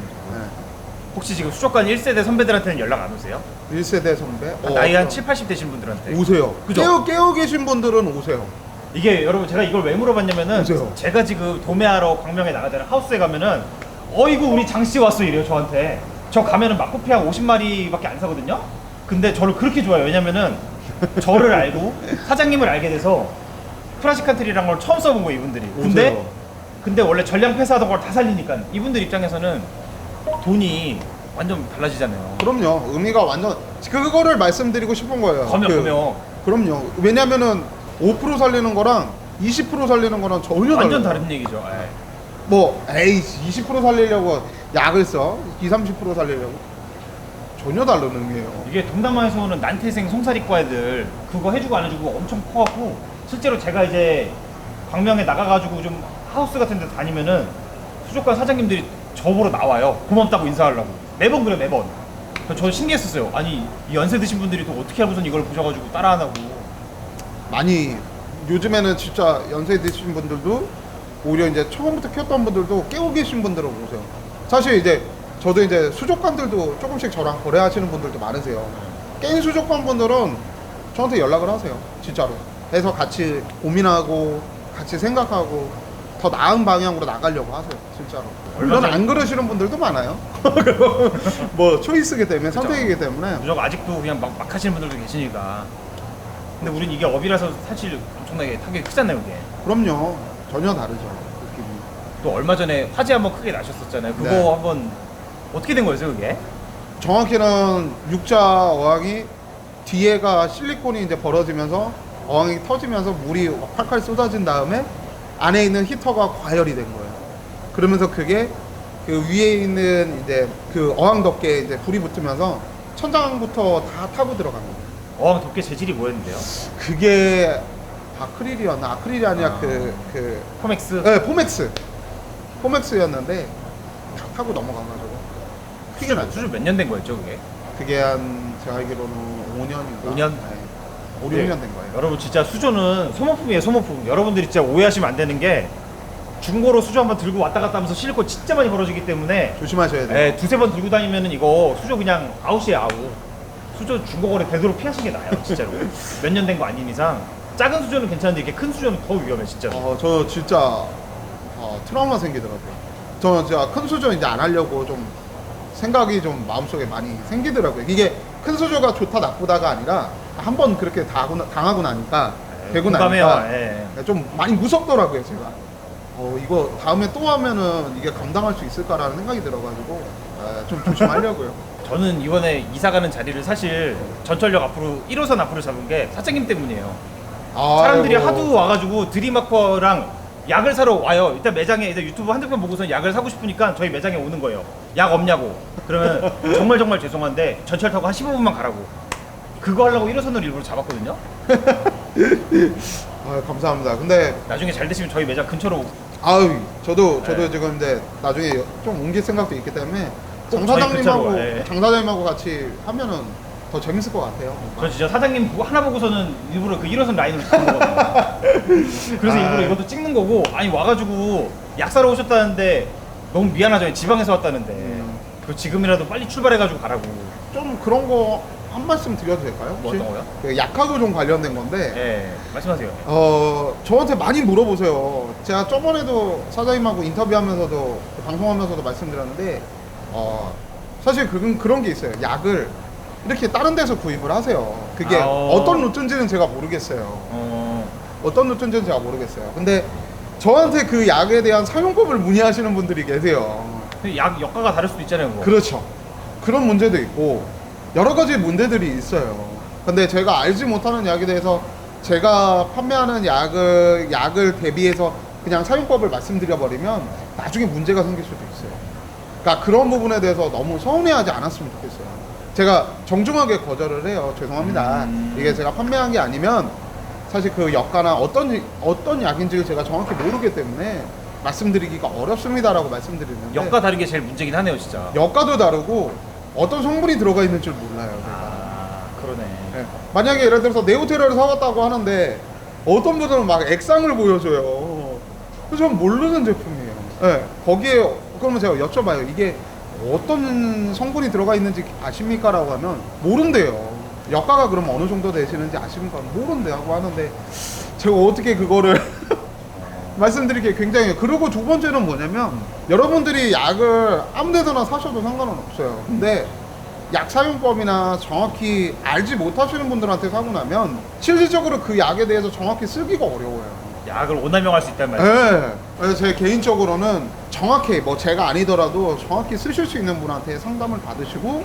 혹시 지금 수족관 1세대 선배들한테는 연락 안 오세요? 1세대 선배? 나이 한 7, 80 되신 분들한테. 오세요. 그죠? 깨어 계신 분들은 오세요. 이게 여러분 제가 이걸 왜 물어봤냐면은 오세요. 제가 지금 도매하러 광명에 나가잖아요. 하우스에 가면은 어이구 우리 장씨 왔어 이래요 저한테. 저 가면은 막코피 한 50마리밖에 안 사거든요. 근데 저를 그렇게 좋아해요. 왜냐면은 저를 알고 사장님을 알게 돼서 프라시칸트리라는 걸 처음 써본 거예요 이분들이. 오세요. 근데 원래 전량 폐사하던 걸 다 살리니까 이분들 입장에서는 돈이 완전 달라지잖아요. 그럼요. 의미가 완전 그거를 말씀드리고 싶은 거예요. 검역. 그럼요. 왜냐면은 5% 살리는 거랑 20% 살리는 거랑 전혀 완전 달라요. 다른 얘기죠. 에이. 뭐 에이 20% 살리려고 약을 써 20~30% 살리려고 전혀 다른 의미예요. 이게 동남아에서 오는 난태생 송사리과 애들 그거 해주고 안 해주고 엄청 커갖고 실제로 제가 이제 광명에 나가가지고 좀 하우스 같은 데 다니면은 수족관 사장님들이 저보러 나와요. 고맙다고 인사하려고. 매번 그래 매번. 저 신기했었어요. 아니 이 연세 드신 분들이 또 어떻게 하고선 이걸 보셔가지고 따라 안 하고. 많이 요즘에는 진짜 연세 드신 분들도 오히려 이제 처음부터 키웠던 분들도 깨고 계신 분들은 오세요. 사실 이제 저도 이제 수족관들도 조금씩 저랑 거래하시는 분들도 많으세요. 깬 수족관 분들은 저한테 연락을 하세요. 진짜로. 해서 같이 고민하고 같이 생각하고 더 나은 방향으로 나가려고 하세요. 진짜로. 물론 안 그러시는 분들도 많아요. 뭐 초이스이기 때문에 그쵸. 선택이기 때문에. 무조건 아직도 그냥 막 하시는 분들도 계시니까. 근데 우린 이게 업이라서 사실 엄청나게 타격이 크잖아요 이게. 그럼요. 전혀 다르죠. 느낌이. 또 얼마 전에 화재 한번 크게 나셨었잖아요. 그거 네. 한번 어떻게 된 거였어요 그게? 정확히는 육자 어항이 뒤에가 실리콘이 이제 벌어지면서 어항이 터지면서 물이 팔팔 쏟아진 다음에 안에 있는 히터가 과열이 된 거예요. 그러면서 그게 그 위에 있는 이제 그 어항 덮개에 이제 불이 붙으면서 천장부터 다 타고 들어간 거예요. 덮개 재질이 뭐였는데요? 그게 아크릴이었나? 아크릴이 아니라 아. 그 포맥스? 네, 포맥스였는데 다 타고 넘어가가지고 크게 났죠. 수준 몇 년 된 거였죠 그게? 그게 한 제가 알기로는 5년인가? 5년? 네. 5, 네. 6년 된 거예요. 여러분 진짜 수조는 소모품이에요 소모품. 여러분들이 진짜 오해하시면 안 되는 게 중고로 수조 한번 들고 왔다 갔다 하면서 실리콘 진짜 많이 벌어지기 때문에 조심하셔야 돼요. 두세 번 들고 다니면은 이거 수조 그냥 아웃이에요 아웃. 수조 중고거래 되도록 피하시는 게 나아요 진짜로. 몇 년 된 거 아닌 이상. 작은 수조는 괜찮은데 이렇게 큰 수조는 더 위험해 진짜로. 저 진짜 트라우마 생기더라고요. 저 진짜 큰 수저 이제 안 하려고 좀 생각이 좀 마음속에 많이 생기더라고요. 이게 큰 수조가 좋다 나쁘다가 아니라 한번 그렇게 당하고 나니까 되고 공감해요. 나니까 예. 좀 많이 무섭더라고요. 제가 이거 다음에 또 하면은 이게 감당할 수 있을까라는 생각이 들어가지고 좀 조심하려고요. 저는 이번에 이사 가는 자리를 사실 전철역 앞으로 1호선 앞으로 잡은 게 사장님 때문이에요. 사람들이 아이고. 하도 와가지고 드림아쿠아랑 약을 사러 와요. 일단 매장에 일단 유튜브 한두 편 보고서 약을 사고 싶으니까 저희 매장에 오는 거예요. 약 없냐고. 그러면 정말 죄송한데 전철 타고 한 15분만 가라고. 그거 하려고 1호선을 일부러 잡았거든요. 감사합니다. 근데 나중에 잘 되시면 저희 매장 근처로 저도 네. 지금 이제 나중에 좀 옮길 생각도 있기 때문에 꼭 장사장님하고 저희 근처로, 같이 하면은 더 재밌을 것 같아요. 저 진짜 사장님 보고 하나 보고서는 일부러 그 1호선 라인으로 찍는 거거든요. 그래서 일부러 이것도 찍는 거고, 아니 와가지고 약 사러 오셨다는데 너무 미안하죠. 지방에서 왔다는데 그 지금이라도 빨리 출발해가지고 가라고. 좀 그런 거 한 말씀 드려도 될까요? 뭐 혹시? 어떤 거요? 그 약하고 좀 관련된 건데 예, 말씀하세요. 저한테 많이 물어보세요. 제가 저번에도 사장님하고 인터뷰하면서도 방송하면서도 말씀드렸는데 사실 그런 게 있어요. 약을 이렇게 다른 데서 구입을 하세요. 그게 어떤 루트인지는 제가 모르겠어요. 어떤 루트인지는 제가 모르겠어요. 근데 저한테 그 약에 대한 사용법을 문의하시는 분들이 계세요. 약 여가가 다를 수도 있잖아요. 그거. 그렇죠. 그런 문제도 있고 여러 가지 문제들이 있어요. 근데 제가 알지 못하는 약에 대해서 제가 판매하는 약을 대비해서 그냥 사용법을 말씀드려 버리면 나중에 문제가 생길 수도 있어요. 그러니까 그런 부분에 대해서 너무 서운해하지 않았으면 좋겠어요. 제가 정중하게 거절을 해요. 죄송합니다. 이게 제가 판매한 게 아니면 사실 그 여가나 어떤 약인지를 제가 정확히 모르기 때문에 말씀드리기가 어렵습니다라고 말씀드리는데 역가 다른 게 제일 문제긴 하네요, 진짜. 여가도 다르고 어떤 성분이 들어가 있는 줄 몰라요. 그러네. 네. 만약에 예를 들어서 네오테라를 사왔다고 하는데 어떤 분들은 막 액상을 보여줘요. 그래서 전 모르는 제품이에요. 네. 거기에 그러면 제가 여쭤봐요. 이게 어떤 성분이 들어가 있는지 아십니까? 라고 하면 모른대요. 여가가 그러면 어느 정도 되시는지 아십니까? 모른대 하고 하는데 제가 어떻게 그거를 말씀드리기에 굉장히 그리고 두 번째는 뭐냐면 여러분들이 약을 아무 데서나 사셔도 상관은 없어요. 근데 약 사용법이나 정확히 알지 못하시는 분들한테 사고 나면 실질적으로 그 약에 대해서 정확히 쓰기가 어려워요. 약을 오남용할 수 있단 말이에요. 네. 그래서 제 개인적으로는 정확히 뭐 제가 아니더라도 정확히 쓰실 수 있는 분한테 상담을 받으시고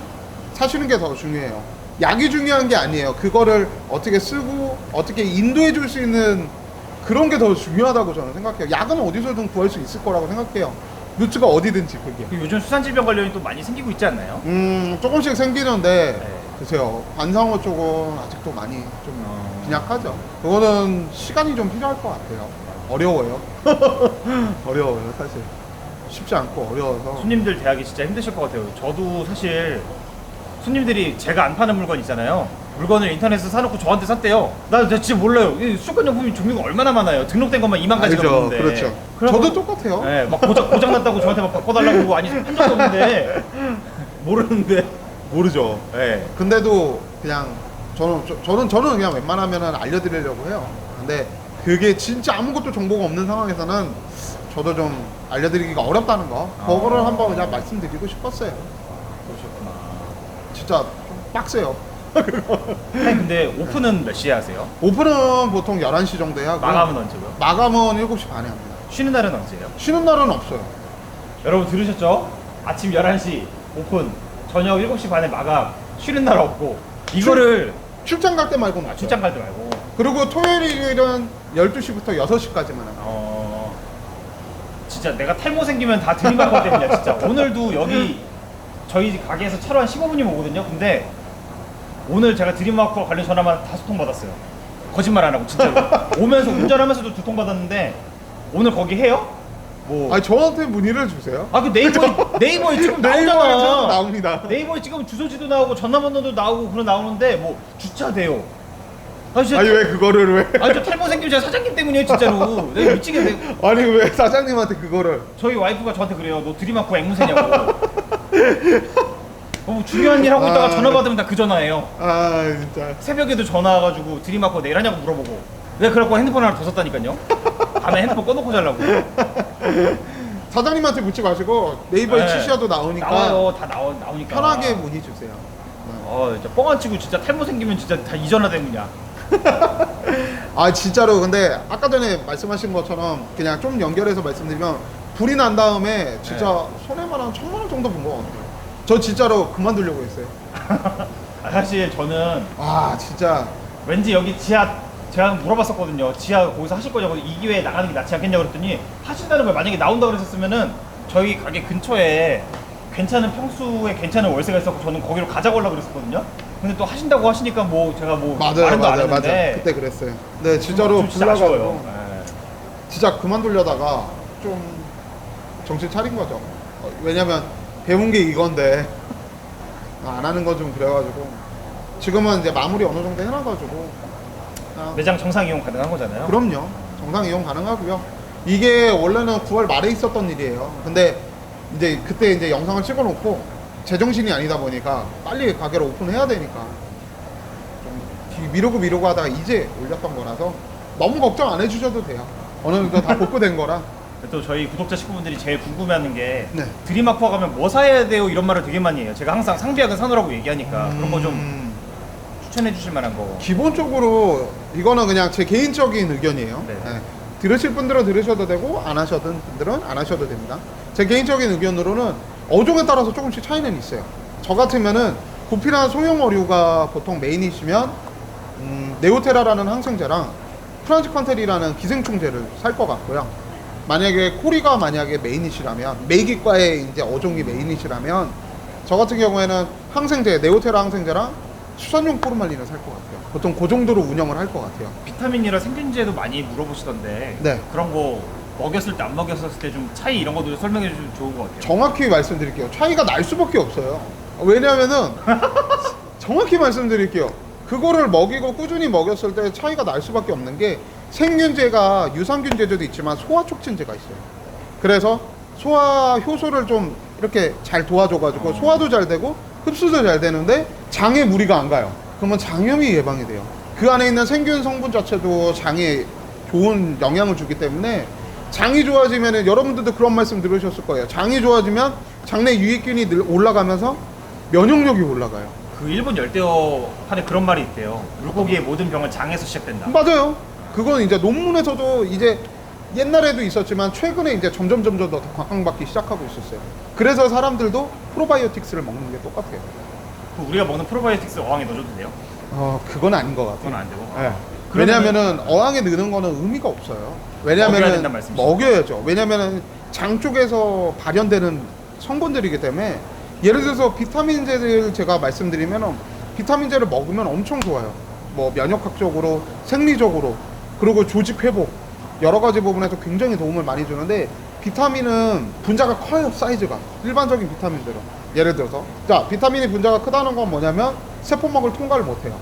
사시는 게 더 중요해요. 약이 중요한 게 아니에요. 그거를 어떻게 쓰고 어떻게 인도해 줄 수 있는 그런 게 더 중요하다고 저는 생각해요. 약은 어디서든 구할 수 있을 거라고 생각해요. 루트가 어디든지 그게. 요즘 수산질병 관련이 또 많이 생기고 있지 않나요? 조금씩 생기는데 네. 글쎄요. 관상어 쪽은 아직도 많이 좀 빈약하죠. 그거는 시간이 좀 필요할 것 같아요. 어려워요. 어려워요 사실. 쉽지 않고 어려워서. 손님들 대하기 진짜 힘드실 것 같아요. 저도 사실 손님들이 제가 안 파는 물건 있잖아요. 물건을 인터넷에서 사놓고 저한테 샀대요. 나 진짜 몰라요. 이 수족관용품이 종류가 얼마나 많아요. 등록된 것만 2만 가지가 알죠. 넘는데. 그렇죠. 그래갖고 저도 똑같아요. 네, 막 고장 났다고 저한테 막 바꿔달라고 그러고 아니 한 적도 없는데 모르는데. 모르죠. 네. 근데도 그냥 저는 그냥 웬만하면은 알려드리려고 해요. 근데 그게 진짜 아무것도 정보가 없는 상황에서는 저도 좀 알려드리기가 어렵다는 거. 그거를 한번 그냥 말씀드리고 싶었어요. 그러셨구나. 진짜 좀 빡세요. 근데 오픈은 몇 시에 하세요? 오픈은 보통 11시 정도에 하고 마감은 언제고요? 마감은 7시 반에 합니다. 쉬는 날은 언제예요? 쉬는 날은 없어요. 여러분 들으셨죠? 아침 11시 오픈, 저녁 7시 반에 마감, 쉬는 날 없고 이거를 출장 갈 때 말고는 없어요. 출장 갈 때 말고 그리고 토요일 일요일은 12시부터 6시까지만 합니다. 진짜 내가 탈모 생기면 다 드림아쿠아 때문이야 진짜. 오늘도 여기 저희 가게에서 차로 한 15분이면 오거든요. 근데 오늘 제가 드림아쿠아 관련 전화만 5통 받았어요. 거짓말 안 하고 진짜로. 오면서 운전하면서도 2통 받았는데 오늘 거기 해요? 뭐 아니 저한테 문의를 주세요. 그 네이버에 지금 네이버에 나오잖아. 나옵니다. 네이버에 지금 주소지도 나오고 전화번호도 나오고 그런 나오는데 뭐 주차돼요. 진짜 아니 왜 그거를 왜? 저 탈모 생기면 제가 사장님 때문이에요 진짜로. 내가 미치겠네. 아니 왜 사장님한테 그거를? 저희 와이프가 저한테 그래요. 너 드림아쿠아 앵무새냐고. 뭐 중요한 일 하고 있다가 전화 받으면 다 그 전화예요. 아 진짜. 새벽에도 전화 와가지고 드림아쿠아 내일 하냐고 물어보고. 내가 그래갖고 핸드폰 하나 더 샀다니까요. 밤에 핸드폰 꺼놓고 자려고. 사장님한테 묻지 마시고 네이버에 네. 치셔도 나오니까 나와요. 다 나오니까. 편하게 문의 주세요. 진짜 뻥안 치고 진짜 탈모 생기면 진짜 다 이전화 되는냐. 아 진짜로 근데 아까 전에 말씀하신 것처럼 그냥 좀 연결해서 말씀드리면 불이 난 다음에 진짜 네. 손해만 한 1,000만 원 정도 본 것 같아요. 저 진짜로 그만두려고 했어요. 사실 저는 아 진짜 왠지 여기 지하 제가 물어봤었거든요. 지하 거기서 하실 거냐고 이 기회에 나가는 게 낫지 않겠냐고 그랬더니 하신다는 거예요. 만약에 나온다 그랬었으면은 저희 가게 근처에 괜찮은 평수에 괜찮은 월세가 있었고 저는 거기로 가자고 하려고 그랬었거든요. 근데 또 하신다고 하시니까 뭐 제가 뭐 맞아요 말은 안 맞아요 맞아요. 했는데 그때 그랬어요. 네 진짜로 좀 진짜 아쉬워요. 불나가지고 네. 진짜 그만두려다가 좀 정신 차린 거죠. 왜냐면 배운 게 이건데 안 하는 거 좀 그래가지고 지금은 이제 마무리 어느 정도 해놔가지고 그냥 매장 정상 이용 가능한 거잖아요. 그럼요. 정상 이용 가능하고요. 이게 원래는 9월 말에 있었던 일이에요. 근데 이제 그때 이제 영상을 찍어놓고 제정신이 아니다 보니까 빨리 가게를 오픈해야 되니까 좀 미루고 하다가 이제 올렸던 거라서 너무 걱정 안 해주셔도 돼요. 어느 정도 다 복구된 거라. 또 저희 구독자 식구분들이 제일 궁금해하는 게 네. 드림아쿠아 가면 뭐 사야 돼요 이런 말을 되게 많이 해요. 제가 항상 상비약은 사놓으라고 얘기하니까 그런 거 좀 추천해 주실 만한 거. 기본적으로 이거는 그냥 제 개인적인 의견이에요. 네. 네. 들으실 분들은 들으셔도 되고 안 하셔든 분들은 안 하셔도 됩니다. 제 개인적인 의견으로는 어종에 따라서 조금씩 차이는 있어요. 저 같으면은 구피나 소형 어류가 보통 메인이시면 네오테라라는 항생제랑 프란지판테리라는 기생충제를 살 것 같고요. 만약에 코리가 만약에 메인이시라면 메이기과의 이제 어종이 메인이시라면 저 같은 경우에는 항생제 네오테라 항생제랑 수산용 포르말린을 살 것 같아요. 보통 그 정도로 운영을 할 것 같아요. 비타민이랑 생균제도 많이 물어보시던데 네. 그런 거 먹였을 때 안 먹였을 때 좀 차이 이런 것도 설명해 주시면 좋은 것 같아요. 정확히 말씀드릴게요. 차이가 날 수밖에 없어요. 왜냐면은 정확히 말씀드릴게요. 그거를 먹이고 꾸준히 먹였을 때 차이가 날 수밖에 없는 게 생균제가 유산균제도 있지만 소화 촉진제가 있어요. 그래서 소화 효소를 좀 이렇게 잘 도와줘가지고 소화도 잘 되고 흡수도 잘 되는데 장에 무리가 안 가요. 그러면 장염이 예방이 돼요. 그 안에 있는 생균 성분 자체도 장에 좋은 영향을 주기 때문에 장이 좋아지면 여러분들도 그런 말씀 들으셨을 거예요. 장이 좋아지면 장내 유익균이 올라가면서 면역력이 올라가요. 그 일본 열대어판에 그런 말이 있대요. 물고기의 모든 병은 장에서 시작된다. 맞아요. 그건 이제 논문에서도 이제 옛날에도 있었지만 최근에 이제 점점 더 각광받기 시작하고 있었어요. 그래서 사람들도 프로바이오틱스를 먹는 게 똑같아요. 그 우리가 먹는 프로바이오틱스 어항에 넣어줘도 돼요? 그건 아닌 것 같아요. 그건 안 되고. 네. 왜냐면은 어항에 넣는 거는 의미가 없어요. 먹여야 왜냐면은 된다는 말씀이시죠? 먹여야죠. 왜냐면은 장 쪽에서 발현되는 성분들이기 때문에 예를 들어서 비타민제를 제가 말씀드리면은 비타민제를 먹으면 엄청 좋아요. 뭐 면역학적으로, 생리적으로, 그리고 조직 회복 여러 가지 부분에서 굉장히 도움을 많이 주는데 비타민은 분자가 커요. 사이즈가 일반적인 비타민들은 예를 들어서 자 비타민이 분자가 크다는 건 뭐냐면 세포막을 통과를 못해요.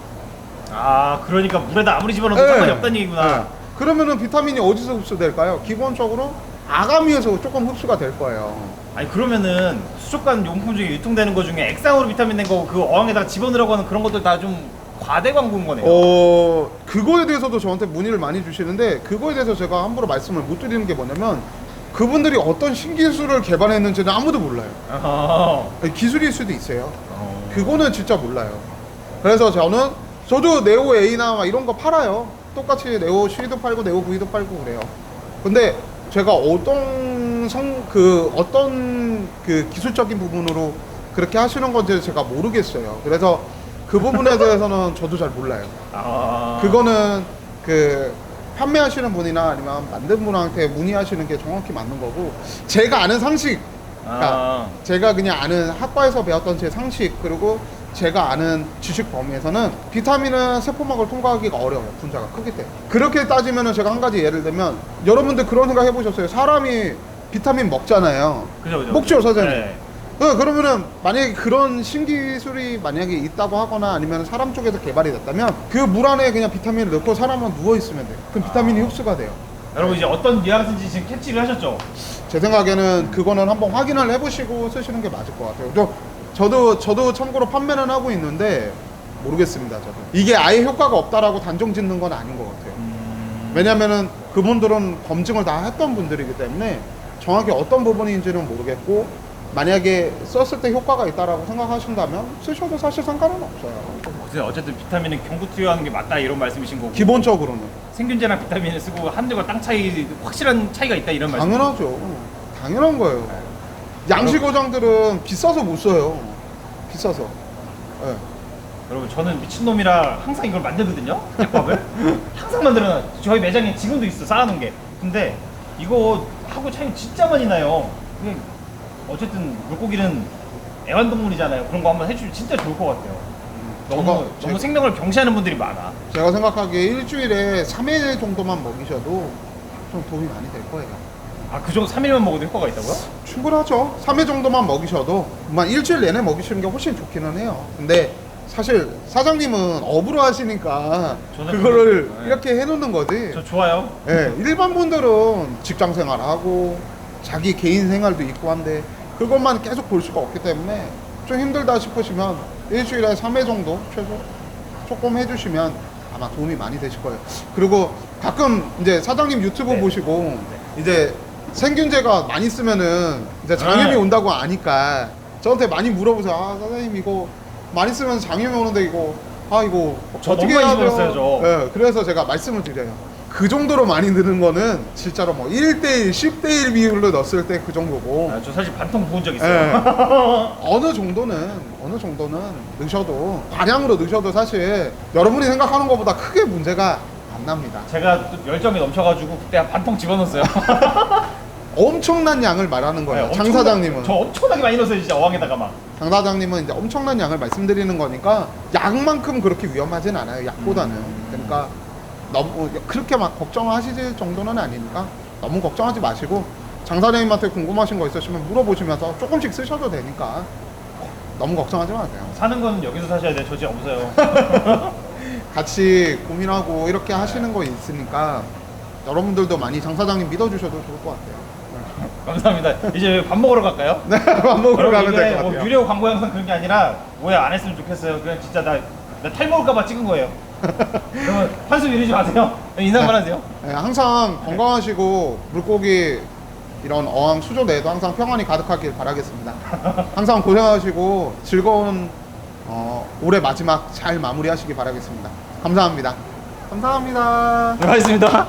아 그러니까 물에다 아무리 집어넣어도 네. 상관이 없다는 얘기구나. 네. 그러면은 비타민이 어디서 흡수될까요? 기본적으로 아가미에서 조금 흡수가 될 거예요. 아니 그러면은 수족관 용품 중에 유통되는 거 중에 액상으로 비타민 낸 거 그 어항에다가 집어넣으라고 하는 그런 것들 다 좀 과대 광고인 거네요. 그거에 대해서도 저한테 문의를 많이 주시는데 그거에 대해서 제가 함부로 말씀을 못 드리는 게 뭐냐면 그분들이 어떤 신기술을 개발했는지는 아무도 몰라요. 어허. 기술일 수도 있어요. 그거는 진짜 몰라요. 그래서 저도 네오 A나 막 이런 거 팔아요. 똑같이 네오 C도 팔고 네오 V도 팔고 그래요. 근데 제가 어떤 기술적인 부분으로 그렇게 하시는 건지 제가 모르겠어요. 그래서 그 부분에 대해서는 저도 잘 몰라요. 그거는 그 판매하시는 분이나 아니면 만든 분한테 문의하시는 게 정확히 맞는 거고 제가 아는 상식 그러니까 제가 그냥 아는 학과에서 배웠던 제 상식 그리고 제가 아는 지식 범위에서는 비타민은 세포막을 통과하기가 어려워요. 분자가 크기 때문에. 그렇게 따지면은 제가 한 가지 예를 들면 여러분들 그런 생각 해보셨어요? 사람이 비타민 먹잖아요. 그죠. 먹죠, 사장님. 네. 그러면은 만약에 그런 신기술이 만약에 있다고 하거나 아니면 사람 쪽에서 개발이 됐다면 그 물 안에 그냥 비타민을 넣고 사람은 누워 있으면 돼요. 그럼 비타민이 흡수가 돼요. 여러분 이제 어떤 뉘앙스인지 지금 캐치를 하셨죠? 제 생각에는 그거는 한번 확인을 해보시고 쓰시는 게 맞을 것 같아요. 저도 참고로 판매는 하고 있는데 모르겠습니다. 저도 이게 아예 효과가 없다라고 단정 짓는 건 아닌 것 같아요. 왜냐면은 그분들은 검증을 다 했던 분들이기 때문에 정확히 어떤 부분인지는 모르겠고 만약에 썼을 때 효과가 있다라고 생각하신다면 쓰셔도 사실 상관은 없어요. 어쨌든 비타민은 경구 투여하는 게 맞다 이런 말씀이신 거고. 기본적으로는 생균제랑 비타민을 쓰고 하늘과 땅 차이 확실한 차이가 있다 이런 말씀. 당연하죠. 당연한 거예요. 양식 어장들은 비싸서 못 써요. 비싸서. 네. 여러분 저는 미친놈이라 항상 이걸 만들거든요. 약밥을 항상 만들어놔. 저희 매장에 지금도 있어 쌓아놓은 게. 근데 이거 하고 차이 진짜 많이 나요. 근데 어쨌든 물고기는 애완동물이잖아요. 그런 거 한번 해주면 진짜 좋을 것 같아요. 너무 생명을 경시하는 분들이 많아. 제가 생각하기에 일주일에 3회 정도만 먹이셔도 좀 도움이 많이 될 거예요. 아, 그 정도 3일만 먹어도 효과가 있다고요? 충분하죠. 3회 정도만 먹이셔도 일주일 내내 먹이시는 게 훨씬 좋기는 해요. 근데 사실 사장님은 업으로 하시니까 저는 그거를 네. 이렇게 해놓는 거지. 저 좋아요. 네, 일반 분들은 직장 생활하고 자기 개인 생활도 있고 한데 그것만 계속 볼 수가 없기 때문에 좀 힘들다 싶으시면 일주일에 3회 정도 최소 조금 해주시면 아마 도움이 많이 되실 거예요. 그리고 가끔 이제 사장님 유튜브 네. 보시고 이제 생균제가 많이 쓰면은 이제 장염이 네. 온다고 아니까 저한테 많이 물어보세요. 아, 사장님 이거 많이 쓰면 장염이 오는데 이거 저 어떻게 너무 많이 해야 돼요? 들었어요, 저. 네, 그래서 제가 말씀을 드려요. 그 정도로 많이 드는 거는 진짜로 뭐 1대1, 10대1 비율로 넣었을 때 그 정도고 아, 저 사실 반통 부은 적 예. 있어요. 어느 정도는 넣으셔도 과량으로 넣으셔도 사실 여러분이 생각하는 것보다 크게 문제가 안 납니다. 제가 또 열정이 넘쳐가지고 그때 한 반통 집어넣었어요. 엄청난 양을 말하는 거예요. 네, 장 사장님은. 저 엄청나게 많이 넣었어요 진짜 어항에다가만. 장 사장님은 이제 엄청난 양을 말씀드리는 거니까 양만큼 그렇게 위험하진 않아요. 약보다는. 그러니까 너무 그렇게 막 걱정하실 정도는 아니니까 너무 걱정하지 마시고 장 사장님한테 궁금하신 거 있으시면 물어보시면서 조금씩 쓰셔도 되니까 너무 걱정하지 마세요. 사는 거는 여기서 사셔야 돼. 저 집 없어요. 같이 고민하고 이렇게 하시는 거 있으니까 여러분들도 많이 장 사장님 믿어주셔도 좋을 것 같아요. 감사합니다. 이제 밥 먹으러 갈까요? 네, 밥 먹으러 여러분, 가면 될 이게 것 뭐 같아요. 유료 광고 영상 그런 게 아니라 오해 안 했으면 좋겠어요. 그냥 진짜 나 탈모올까봐 찍은 거예요. 그러면 한숨 이러지 마세요. 인사만 하세요. 네, 항상 건강하시고 물고기 이런 어항 수조 내도 항상 평안이 가득하길 바라겠습니다. 항상 고생하시고 즐거운 올해 마지막 잘 마무리하시기 바라겠습니다. 감사합니다. 감사합니다. 네, 고맙습니다.